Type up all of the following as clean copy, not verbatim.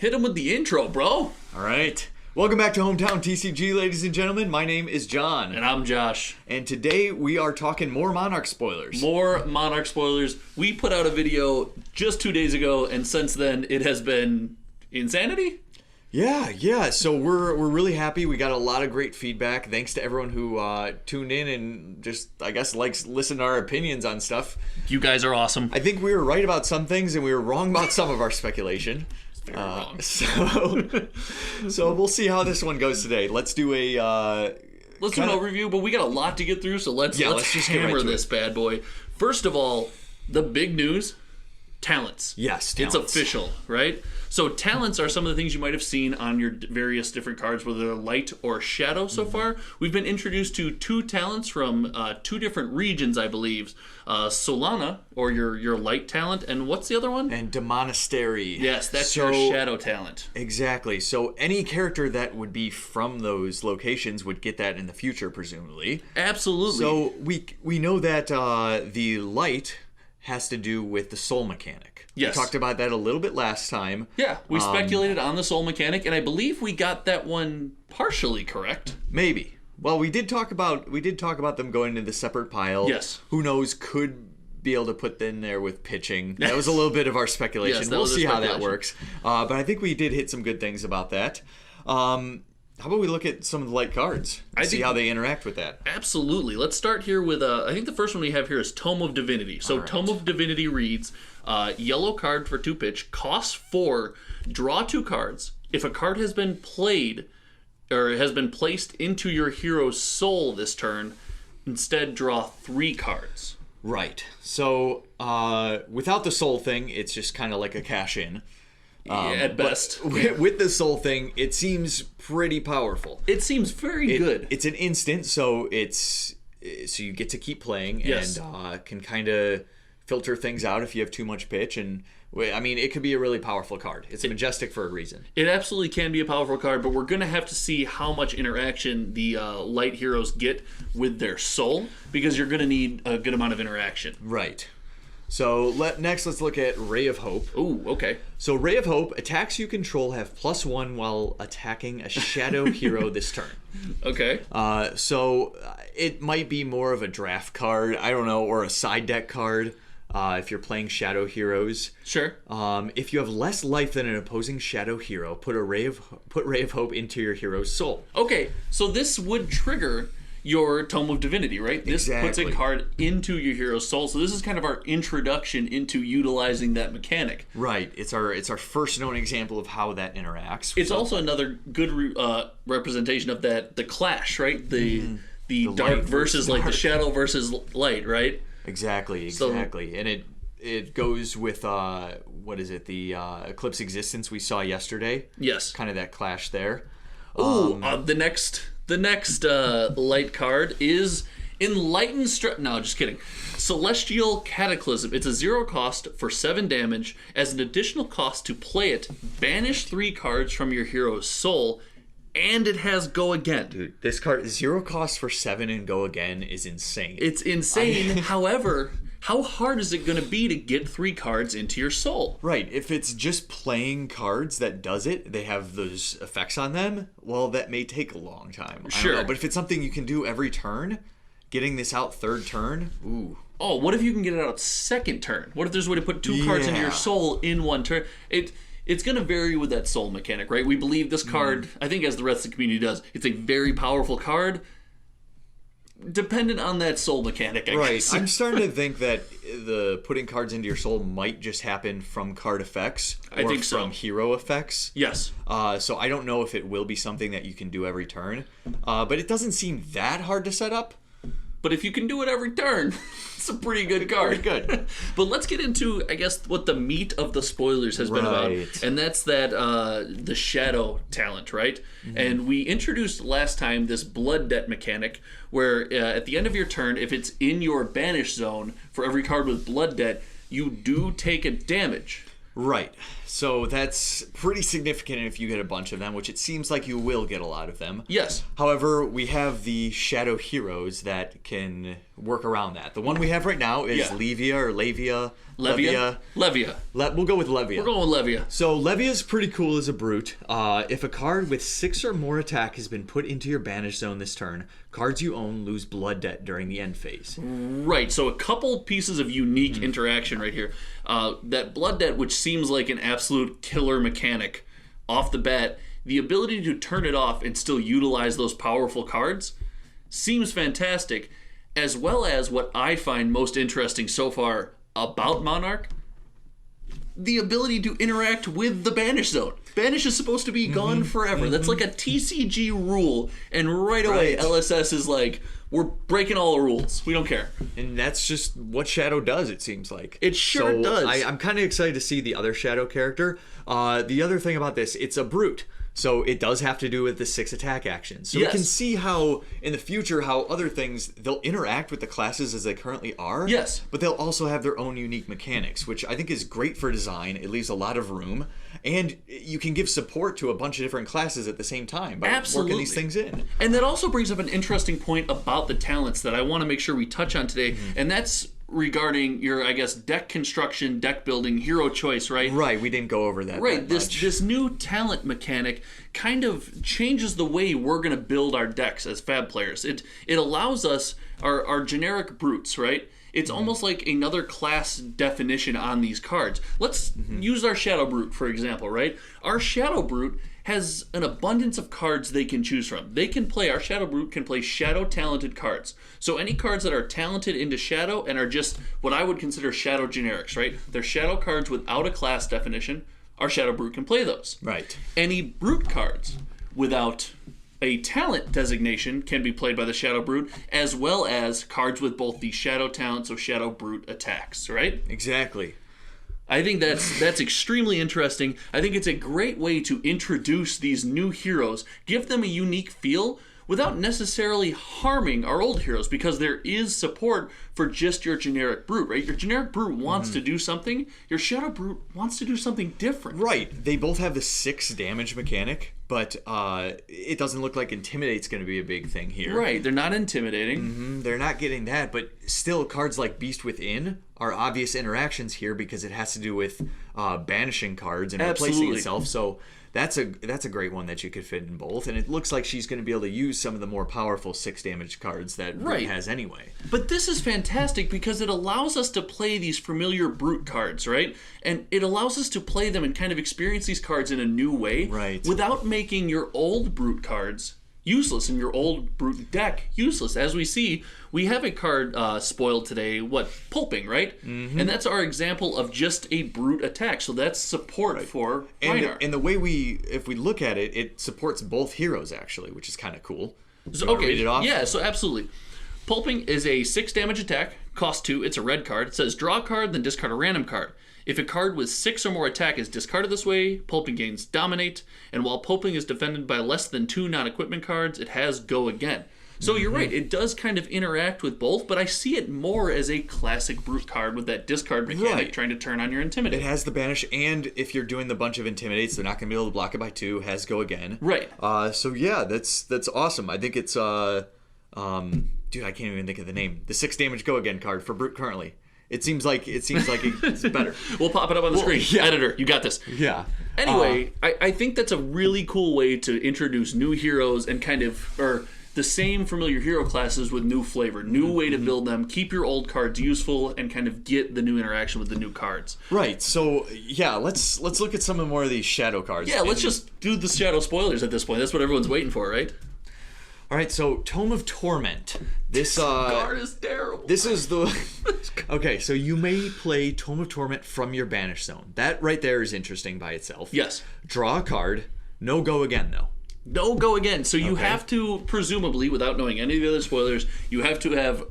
Hit him with the intro, bro. All right. Welcome back to Hometown TCG, ladies and gentlemen. My name is John. And I'm Josh. And today we are talking more Monarch spoilers. More Monarch spoilers. We put out a video just 2 days ago, and since then it has been insanity. Yeah. So we're really happy. We got a lot of great feedback. Thanks to everyone who tuned in and just, I guess, listen to our opinions on stuff. You guys are awesome. I think we were right about some things and we were wrong about some of our speculation. Very wrong. So we'll see how this one goes today. Let's do a let's do an overview, but we got a lot to get through, so let's just hammer this bad boy. First of all, the big news: talents. Yes, talents. It's official, right? So talents are some of the things you might have seen on your various different cards, whether they're light or shadow so far. We've been introduced to 2 talents from 2 different regions, I believe. Solana, or your light talent, and what's the other one? And Demonastery. Yes, that's your shadow talent. Exactly. So any character that would be from those locations would get that in the future, presumably. Absolutely. So we know that the light has to do with the soul mechanic. Yes. We talked about that a little bit last time. Yeah, we speculated on the soul mechanic, and I believe we got that one partially correct. Maybe. Well, we did talk about them going into the separate pile. Yes. Who knows? Could be able to put in there with pitching. That was a little bit of our speculation. Yes, we'll see how that works. But I think we did hit some good things about that. How about we look at some of the light cards and see how they interact with that? Absolutely. Let's start here with, I think the first one we have here is Tome of Divinity. So Tome of Divinity reads, yellow card for 2 pitch, costs 4, draw 2 cards. If a card has been played, or has been placed into your hero's soul this turn, instead draw 3 cards. Right. So without the soul thing, it's just kind of like a cash in. At best. With the soul thing, it seems pretty powerful. It seems very good. It's an instant, so you get to keep playing and can kind of filter things out if you have too much pitch. And I mean, it could be a really powerful card. It's majestic for a reason. It absolutely can be a powerful card, but we're going to have to see how much interaction the light heroes get with their soul, because you're going to need a good amount of interaction. Right. So next, let's look at Ray of Hope. Ooh, okay. So Ray of Hope, attacks you control have +1 while attacking a shadow hero this turn. Okay. So it might be more of a draft card, I don't know, or a side deck card if you're playing shadow heroes. Sure. If you have less life than an opposing shadow hero, put Ray of Hope into your hero's soul. Okay, so this would trigger your Tome of Divinity, right? This puts a card into your hero's soul. So this is kind of our introduction into utilizing that mechanic. Right. It's our first known example of how that interacts. It's also another good representation of the clash, right? The dark versus like the shadow versus light, right? Exactly. And it goes with the Eclipse Existence we saw yesterday. Yes. Kind of that clash there. The next light card is Enlightened Strip. No, just kidding. Celestial Cataclysm. It's a 0 cost for 7 damage. As an additional cost to play it, banish 3 cards from your hero's soul, and it has Go Again. Dude, this card, 0 cost for 7 and Go Again is insane. It's insane. However, how hard is it going to be to get 3 cards into your soul? Right. If it's just playing cards that does it, they have those effects on them, well, that may take a long time. Sure. I don't know. But if it's something you can do every turn, getting this out 3rd turn, ooh. Oh, what if you can get it out 2nd turn? What if there's a way to put 2 cards into your soul in 1 turn? It's going to vary with that soul mechanic, right? We believe this card, I think as the rest of the community does, it's a very powerful card, dependent on that soul mechanic, I guess. I'm starting to think that the putting cards into your soul might just happen from card effects or from hero effects. Yes. So I don't know if it will be something that you can do every turn, but it doesn't seem that hard to set up. But if you can do it every turn, it's a pretty good card. Pretty good. But let's get into, I guess, what the meat of the spoilers has been about. And that's that the shadow talent, right? Mm-hmm. And we introduced last time this blood debt mechanic where at the end of your turn, if it's in your banish zone, for every card with blood debt, you do take a damage. Right. So that's pretty significant if you get a bunch of them, which it seems like you will get a lot of them. Yes. However, we have the shadow heroes that work around that. The one we have right now is Levia or Levia. Levia. We'll go with Levia. We're going with Levia. So Levia's pretty cool as a brute. If a card with 6 or more attack has been put into your banish zone this turn, cards you own lose blood debt during the end phase. Right, so a couple pieces of unique interaction right here. That blood debt, which seems like an absolute killer mechanic off the bat, the ability to turn it off and still utilize those powerful cards seems fantastic, as well as what I find most interesting so far about Monarch, the ability to interact with the banish zone. Banish is supposed to be gone forever. That's like a TCG rule, and right away LSS is like, we're breaking all the rules. We don't care. And that's just what Shadow does, it seems like. It sure does. I'm kind of excited to see the other Shadow character. The other thing about this, it's a brute. So it does have to do with the 6 attack actions. So we can see how, in the future, how other things, they'll interact with the classes as they currently are. Yes. But they'll also have their own unique mechanics, which I think is great for design. It leaves a lot of room. And you can give support to a bunch of different classes at the same time by working these things in. And that also brings up an interesting point about the talents that I want to make sure we touch on today. And that's regarding your, I guess, deck construction, deck building, hero choice, right? Right, we didn't go over that. Right, this new talent mechanic kind of changes the way we're going to build our decks as Fab players. It allows us, our generic brutes, right? It's almost like another class definition on these cards. Let's use our Shadow Brute, for example, right? Our Shadow Brute has an abundance of cards they can choose from. Our Shadow Brute can play Shadow talented cards. So any cards that are talented into Shadow and are just what I would consider Shadow generics, right? They're Shadow cards without a class definition. Our Shadow Brute can play those. Right. Any Brute cards without a talent designation can be played by the Shadow Brute, as well as cards with both the Shadow talent, so Shadow Brute attacks, right? Exactly. I think that's extremely interesting. I think it's a great way to introduce these new heroes, give them a unique feel without necessarily harming our old heroes, because there is support for just your generic brute, right? Your generic brute wants to do something. Your Shadow Brute wants to do something different. Right. They both have the 6 damage mechanic, but it doesn't look like Intimidate's going to be a big thing here. Right. They're not intimidating. They're not getting that, but still cards like Beast Within are obvious interactions here because it has to do with banishing cards and replacing itself. So that's a great one that you could fit in both, and it looks like she's going to be able to use some of the more powerful 6 damage cards that Brute has anyway. But this is fantastic because it allows us to play these familiar Brute cards, right? And it allows us to play them and kind of experience these cards in a new way, without making your old Brute cards useless and your old Brute deck useless. As we see, we have a card spoiled today, Pulping, right? And that's our example of just a Brute attack. So that's support for Boneyard. And the way if we look at it, it supports both heroes actually, which is kind of cool. So, read it off? Yeah, so absolutely. Pulping is a 6 damage attack, cost 2, it's a red card. It says draw a card, then discard a random card. If a card with 6 or more attack is discarded this way, Pulping gains Dominate, and while Pulping is defended by less than 2 non-equipment cards, it has Go Again. So you're right, it does kind of interact with both, but I see it more as a classic Brute card with that discard mechanic trying to turn on your Intimidate. It has the Banish, and if you're doing the bunch of Intimidates, they're not going to be able to block it by 2, has Go Again. Right. So yeah, that's awesome. I think it's, dude, I can't even think of the name. The 6 damage Go Again card for Brute currently. It seems like it's better. We'll pop it up on the screen. Yeah. Editor, you got this. Yeah. Anyway, I think that's a really cool way to introduce new heroes and kind of, or the same familiar hero classes with new flavor, new way to build them, keep your old cards useful, and kind of get the new interaction with the new cards. Right. So yeah, let's look at some more of these Shadow cards. Yeah, let's just do the Shadow spoilers at this point. That's what everyone's waiting for, right? All right, so Tome of Torment. This card is terrible. This is the okay. So you may play Tome of Torment from your banish zone. That right there is interesting by itself. Yes. Draw a card. No Go Again though. No Go Again. So you have to, presumably, without knowing any of the other spoilers, you have to have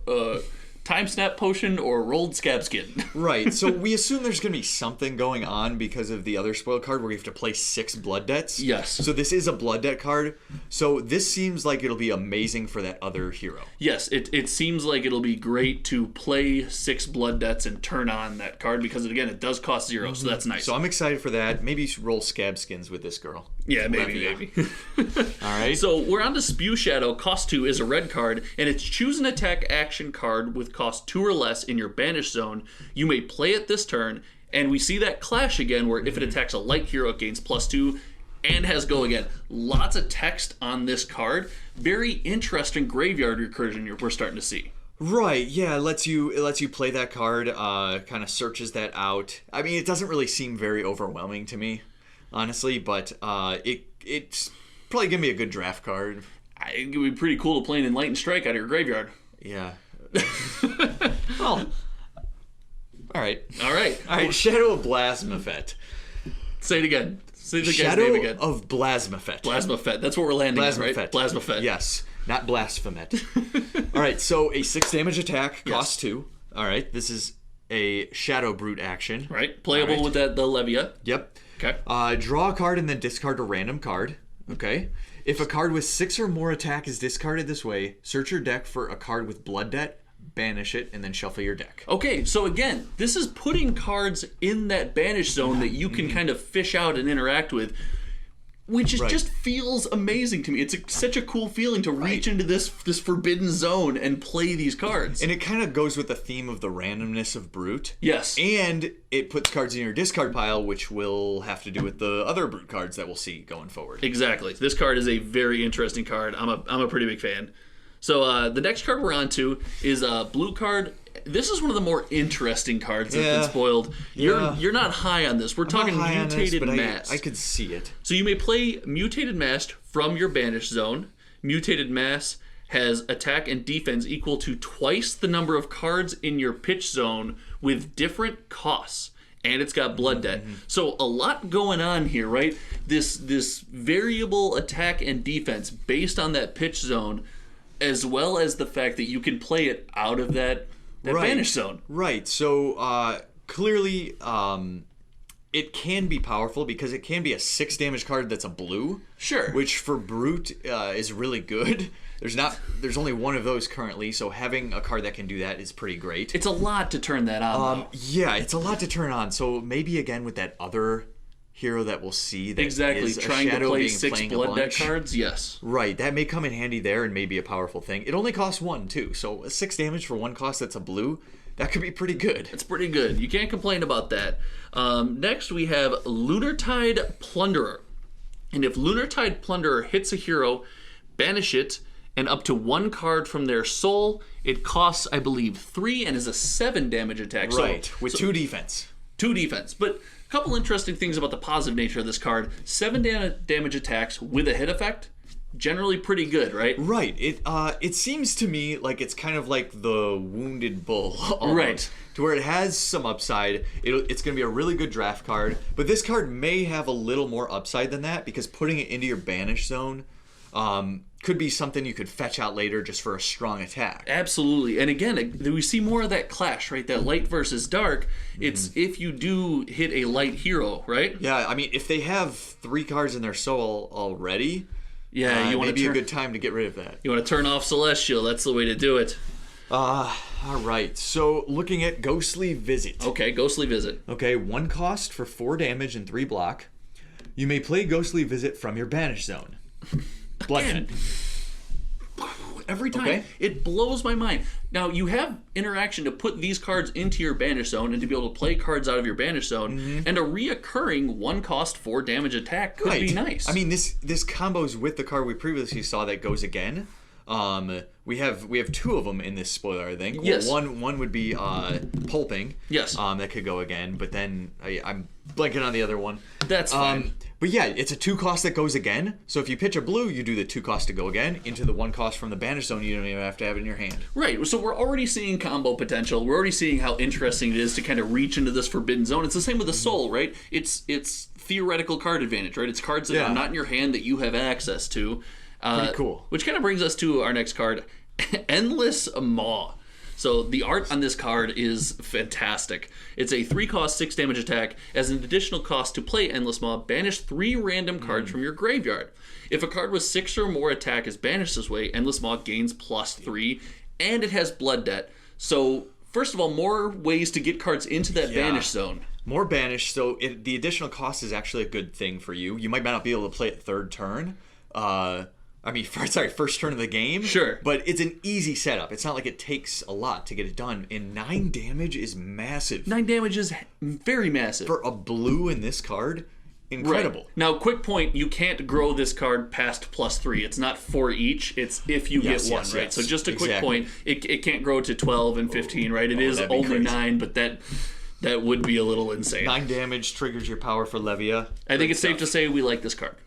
Time Snap Potion or rolled Scab Skin. Right, so we assume there's going to be something going on because of the other spoil card where you have to play 6 blood debts. Yes. So this is a blood debt card. So this seems like it'll be amazing for that other hero. Yes, it seems like it'll be great to play 6 blood debts and turn on that card because, again, it does cost 0, so that's nice. So I'm excited for that. Maybe roll Scab Skins with this girl. Yeah, maybe. All right. So we're on to Spew Shadow. Cost 2 is a red card, and it's choose an attack action card with cost 2 or less in your banish zone. You may play it this turn, and we see that clash again where if it attacks a light hero, it gains +2 and has go again. Lots of text on this card. Very interesting graveyard recursion we're starting to see. Right, yeah, it lets you play that card, kind of searches that out. I mean, it doesn't really seem very overwhelming to me, honestly, but it's probably going to be a good draft card. It would be pretty cool to play an Enlightened Strike out of your graveyard. Yeah. Well, all right. Shadow of Blasmafet. Say it again. Say the guy's Shadow name again. of Blasmafet. Blasmafet. That's what we're landing on, right? Blasmafet. Yes, not Blasphemet. All right, so a 6 damage attack, cost 2. All right, this is a Shadow Brute action. Right, playable with the Levia. Yep. Okay. Draw a card and then discard a random card. Okay. If a card with 6 or more attack is discarded this way, search your deck for a card with blood debt, banish it, and then shuffle your deck. Okay, so again, this is putting cards in that banish zone that you can kind of fish out and interact with, which just feels amazing to me. It's such a cool feeling to reach into this forbidden zone and play these cards. And it kind of goes with the theme of the randomness of Brute. Yes. And it puts cards in your discard pile, which will have to do with the other Brute cards that we'll see going forward. Exactly. This card is a very interesting card. I'm a pretty big fan. So the next card we're on to is a blue card. This is one of the more interesting cards that's been spoiled. You're not high on this. We're talking mutated mast. I could see it. So you may play mutated mast from your banish zone. Mutated mast has attack and defense equal to twice the number of cards in your pitch zone with different costs. And it's got blood debt. So a lot going on here, right? This variable attack and defense based on that pitch zone, as well as the fact that you can play it out of that banish zone. Right. So clearly it can be powerful because it can be a 6 damage card that's a blue. Sure. Which for Brute is really good. There's only one of those currently, so having a card that can do that is pretty great. It's a lot to turn that on. Yeah, it's a lot to turn on. So maybe again with that other hero that we'll see that exactly is a trying shadow to play being 6 playing blood a deck bunch. cards. Yes. Right, that may come in handy there and may be a powerful thing. It only costs 1 too, so 6 damage for 1 cost that's a blue. That could be pretty good. It's pretty good. You can't complain about that. Next, we have Lunartide Plunderer. And if Lunartide Plunderer hits a hero, banish it, and up to 1 card from their soul, it costs, I believe, 3 and is a 7 damage attack. Right, with 2 defense. 2 defense. But a couple interesting things about the positive nature of this card. 7 damage attacks with a hit effect. Generally pretty good, right? Right. It seems to me like it's kind of like the Wounded Bull, almost, right? To where it has some upside. It's going to be a really good draft card, but this card may have a little more upside than that because putting it into your banish zone could be something you could fetch out later just for a strong attack. Absolutely. And again, we see more of that clash, right? That light versus dark. It's if you do hit a light hero, right? Yeah. I mean, if they have 3 cards in their soul already. Yeah, you want maybe a good time to get rid of that. You want to turn off Celestial. That's the way to do it. All right. So looking at Ghostly Visit. Okay, Ghostly Visit. Okay, 1 cost for 4 damage and 3 block. You may play Ghostly Visit from your banish zone. Bludgeon. Every time. Okay. It blows my mind. Now, you have interaction to put these cards into your banish zone and to be able to play cards out of your banish zone, and a reoccurring 1 cost 4 damage attack could be nice. I mean, this combos with the card we previously saw that goes again. We have 2 of them in this spoiler, I think. Yes. Well, one would be Pulping. Yes. That could go again, but then I'm blanking on the other one. That's fine. But yeah, it's a 2 cost that goes again. So if you pitch a blue, you do the 2 cost to go again into the 1 cost from the banish zone. You don't even have to have it in your hand. Right. So we're already seeing combo potential. We're already seeing how interesting it is to kind of reach into this forbidden zone. It's the same with the soul, right? It's theoretical card advantage, right? It's cards that are not in your hand that you have access to. Pretty cool. Which kind of brings us to our next card, Endless Maw. So the art on this card is fantastic. It's a 3-cost, 6 damage attack. As an additional cost to play Endless Maw, banish 3 random cards from your graveyard. If a card with 6 or more attack is banished this way, Endless Maw gains +3, and it has Blood Debt. So, first of all, more ways to get cards into that banish zone. More banish, so the additional cost is actually a good thing for you. You might not be able to play it third turn. First turn of the game. Sure. But it's an easy setup. It's not like it takes a lot to get it done. And 9 damage is massive. 9 damage is very massive. For a blue in this card, incredible. Right. Now, quick point, you can't grow this card past +3. It's not for each. It's if you get one, right? So just a quick point, it can't grow to 12 and 15, right? It is only crazy. 9, but that would be a little insane. 9 damage triggers your power for Levia. I think it's safe to say we like this card.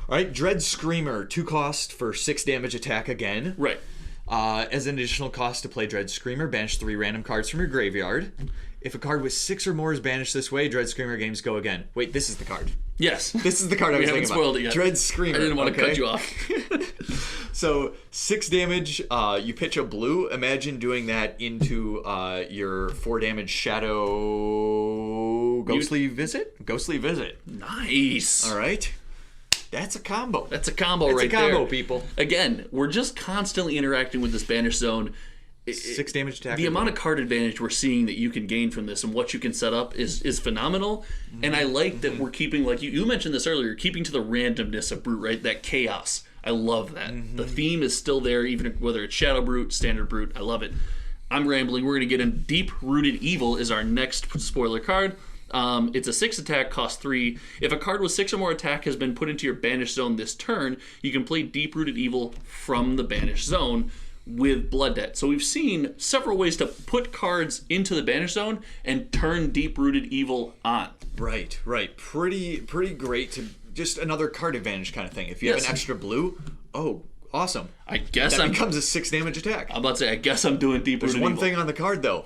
All right, Dread Screamer, 2 cost for 6 damage attack again. Right. As an additional cost to play Dread Screamer, banish 3 random cards from your graveyard. If a card with 6 or more is banished this way, Dread Screamer games go again. Wait, this is the card. Yes. This is the card I was thinking about. We haven't spoiled it yet. Dread Screamer. I didn't want to cut you off. So, 6 damage, you pitch a blue. Imagine doing that into your 4 damage Shadow Ghostly Visit? Ghostly Visit. Nice. All right. That's a combo. That's a combo right there. It's a combo, people. Again, we're just constantly interacting with this banish zone. 6 damage attack. The amount of card advantage we're seeing that you can gain from this and what you can set up is phenomenal. And I like that we're keeping, like you mentioned this earlier, keeping to the randomness of Brute, right? That chaos. I love that. The theme is still there, even whether it's Shadow Brute, Standard Brute. I love it. I'm rambling. We're going to get in Deep-Rooted Evil is our next spoiler card. It's a 6 attack, cost 3. If a card with 6 or more attack has been put into your banished zone this turn, you can play Deep-Rooted Evil from the banished zone with Blood Debt. So we've seen several ways to put cards into the banished zone and turn Deep-Rooted Evil on. Right. Pretty great to just another card advantage kind of thing. If you have an extra blue, awesome. I guess that becomes a 6 damage attack. I'm about to say, I guess I'm doing Deep-Rooted Evil. There's one thing on the card though.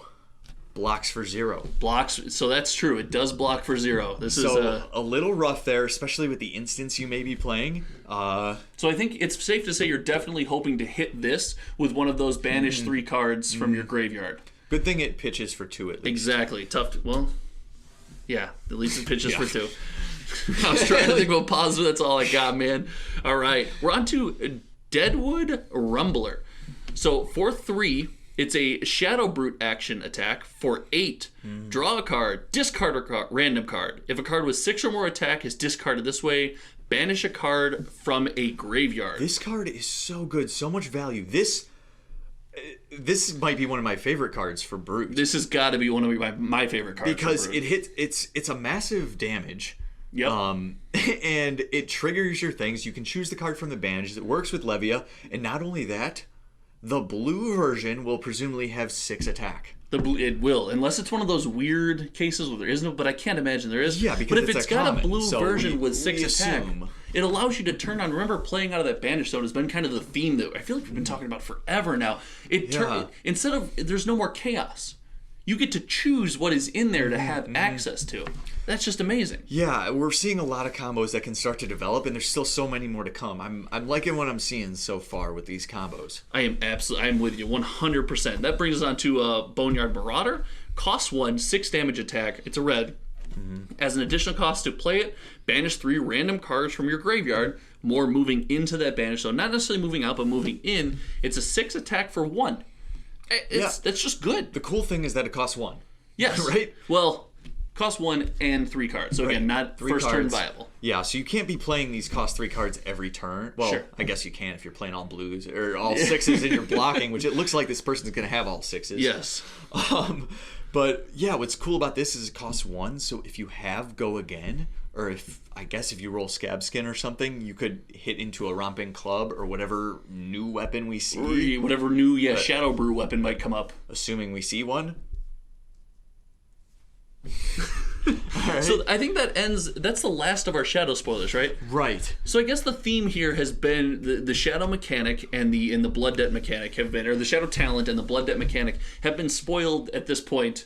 Blocks for 0. Blocks, so that's true. It does block for 0. This is a little rough there, especially with the instance you may be playing. So I think it's safe to say you're definitely hoping to hit this with one of those banished 3 cards from your graveyard. Good thing it pitches for 2 at least. Exactly. Tough. Yeah. At least it pitches for 2. I was trying to think of a positive. That's all I got, man. All right, we're on to Deadwood Rumbler. So for 3. It's a Shadow Brute action attack for 8. Draw a card, discard a random card. If a card with 6 or more attack is discarded this way, banish a card from a graveyard. This card is so good, so much value. This might be one of my favorite cards for Brute. This has got to be one of my favorite cards because for Brute. it hits. It's a massive damage. Yep. And it triggers your things. You can choose the card from the banish. It works with Levia, and not only that. The blue version will presumably have 6 attack. It will, unless it's one of those weird cases where there isn't, but I can't imagine there is. Yeah, because but if it's got a blue version with 6 attack, assume. It allows you to turn on. Remember, playing out of that banish zone has been kind of the theme that I feel like we've been talking about forever now. Instead of there's no more chaos. You get to choose what is in there to have access to. That's just amazing. Yeah, we're seeing a lot of combos that can start to develop, and there's still so many more to come. I'm liking what I'm seeing so far with these combos. I'm with you 100%. That brings us on to Boneyard Marauder. Cost 1, 6 damage attack. It's a red. As an additional cost to play it, banish 3 random cards from your graveyard. More moving into that banish, so not necessarily moving out, but moving in. It's a 6 attack for 1. That's just good. The cool thing is that it costs 1. Yes. Right? Well, cost 1 and 3 cards. So again, not 3 first cards. turn viable. Yeah, so you can't be playing these cost 3 cards every turn. Well, sure. I guess you can if you're playing all blues or all 6s and you're blocking, which it looks like this person's going to have all 6s. Yes. But yeah, what's cool about this is it costs 1, so if you have Go Again, or if you roll Scab Skin or something, you could hit into a Romping Club or whatever new weapon we see. Or whatever new Shadow Brew weapon might come up. Assuming we see one. Right. So I think that's the last of our Shadow spoilers, right? Right. So I guess the theme here has been the Shadow mechanic and the Blood Debt mechanic have been, or the Shadow talent and the Blood Debt mechanic have been spoiled at this point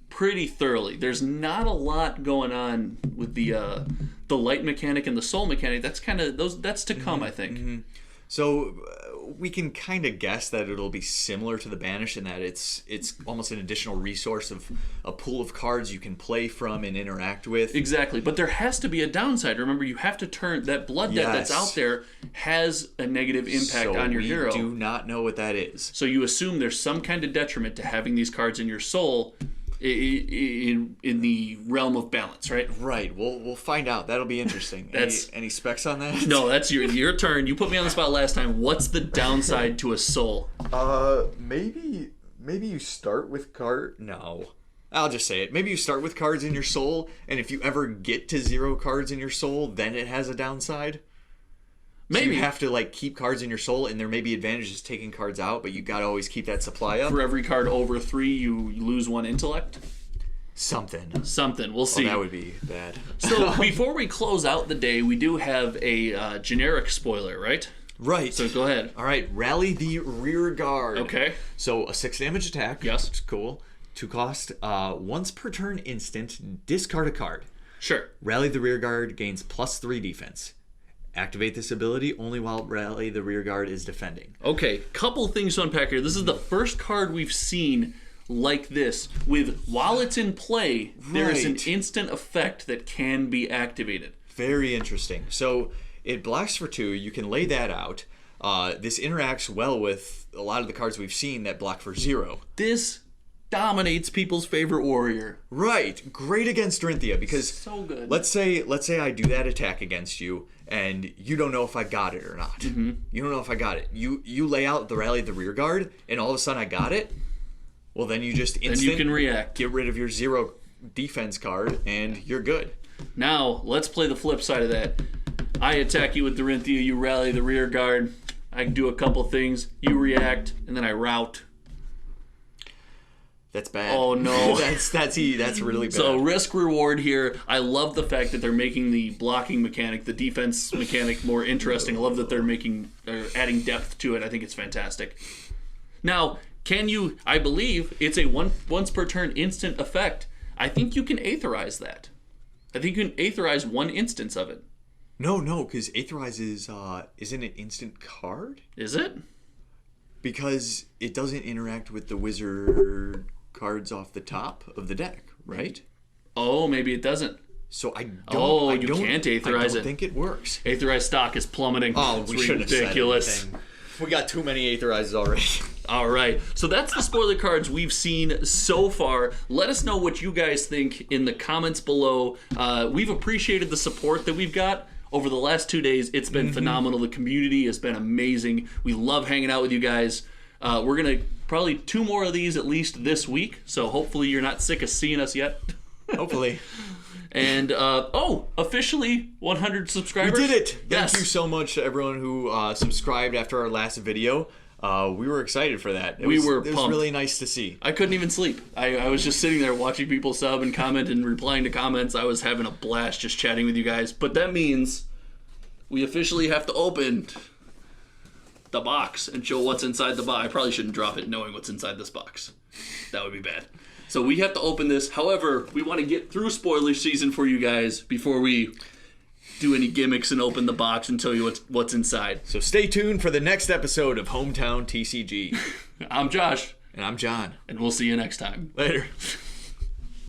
pretty thoroughly. There's not a lot going on with the light mechanic and the soul mechanic. That's kind of that's to come, I think. So we can kind of guess that it'll be similar to the Banish in that it's almost an additional resource of a pool of cards you can play from and interact with. Exactly, but there has to be a downside. Remember, you have to turn that blood debt that's out there has a negative impact on your hero. We do not know what that is. So you assume there's some kind of detriment to having these cards in your soul in the realm of balance, right? Right. We'll find out. That'll be interesting. Any specs on that? No, that's your turn. You put me on the spot last time. What's the downside to a soul? Maybe you start with No. I'll just say it. Maybe you start with cards in your soul, and if you ever get to 0 cards in your soul, then it has a downside. Maybe. So you have to like keep cards in your soul, and there may be advantages taking cards out, but you gotta always keep that supply up. For every card over 3, you lose 1 intellect? Something. We'll see. That would be bad. So before we close out the day, we do have a generic spoiler, right? Right. So go ahead. All right. Rally the Rear Guard. Okay. So a 6 damage attack. Yes. It's cool. 2 cost. Once per turn instant, discard a card. Sure. Rally the Rear Guard gains +3 defense. Activate this ability only while Rally the Rear Guard is defending. Okay, couple things to unpack here. This is the first card we've seen like this with, while it's in play, there is an instant effect that can be activated. Very interesting. So it blocks for 2. You can lay that out. This interacts well with a lot of the cards we've seen that block for 0. This dominates people's favorite warrior. Right. Great against Dorinthia because so good. Let's say I do that attack against you and you don't know if I got it or not. Mm-hmm. You don't know if I got it. You lay out the Rally the Rear Guard and all of a sudden I got it. Well, then you just then you can react. Get rid of your 0 defense card and you're good. Now, let's play the flip side of that. I attack you with Dorinthia, you Rally the Rear Guard. I can do a couple things. You react, and then I rout. That's bad. Oh no, that's really bad. So risk reward here. I love the fact that they're making the blocking mechanic, the defense mechanic, more interesting. I love that they're adding depth to it. I think it's fantastic. Now, can you? I believe it's a once per turn instant effect. I think you can aetherize that. I think you can aetherize 1 instance of it. No, because aetherize isn't an instant card. Is it? Because it doesn't interact with the wizard cards off the top of the deck, right? Oh, maybe it doesn't. So I don't. Oh, you can't aetherize it. I don't think it works. Aetherized stock is plummeting. Oh, it's we shouldn't ridiculous. have said anything. We got too many aetherizes already. All right, so that's the spoiler cards we've seen so far. Let us know what you guys think in the comments below. We've appreciated the support that we've got over the last 2 days. It's been phenomenal. The community has been amazing. We love hanging out with you guys. We're going to probably 2 more of these at least this week, so hopefully you're not sick of seeing us yet. Hopefully. And, officially 100 subscribers. We did it! Yes. Thank you so much to everyone who subscribed after our last video. We were excited for that. It was really nice to see. I couldn't even sleep. I was just sitting there watching people sub and comment and replying to comments. I was having a blast just chatting with you guys. But that means we officially have to open the box and show what's inside the box. I probably shouldn't drop it knowing what's inside this box. That would be bad. So we have to open this. However, we want to get through spoiler season for you guys before we do any gimmicks and open the box and tell you what's inside. So stay tuned for the next episode of Hometown TCG. I'm Josh. And I'm John. And we'll see you next time. Later.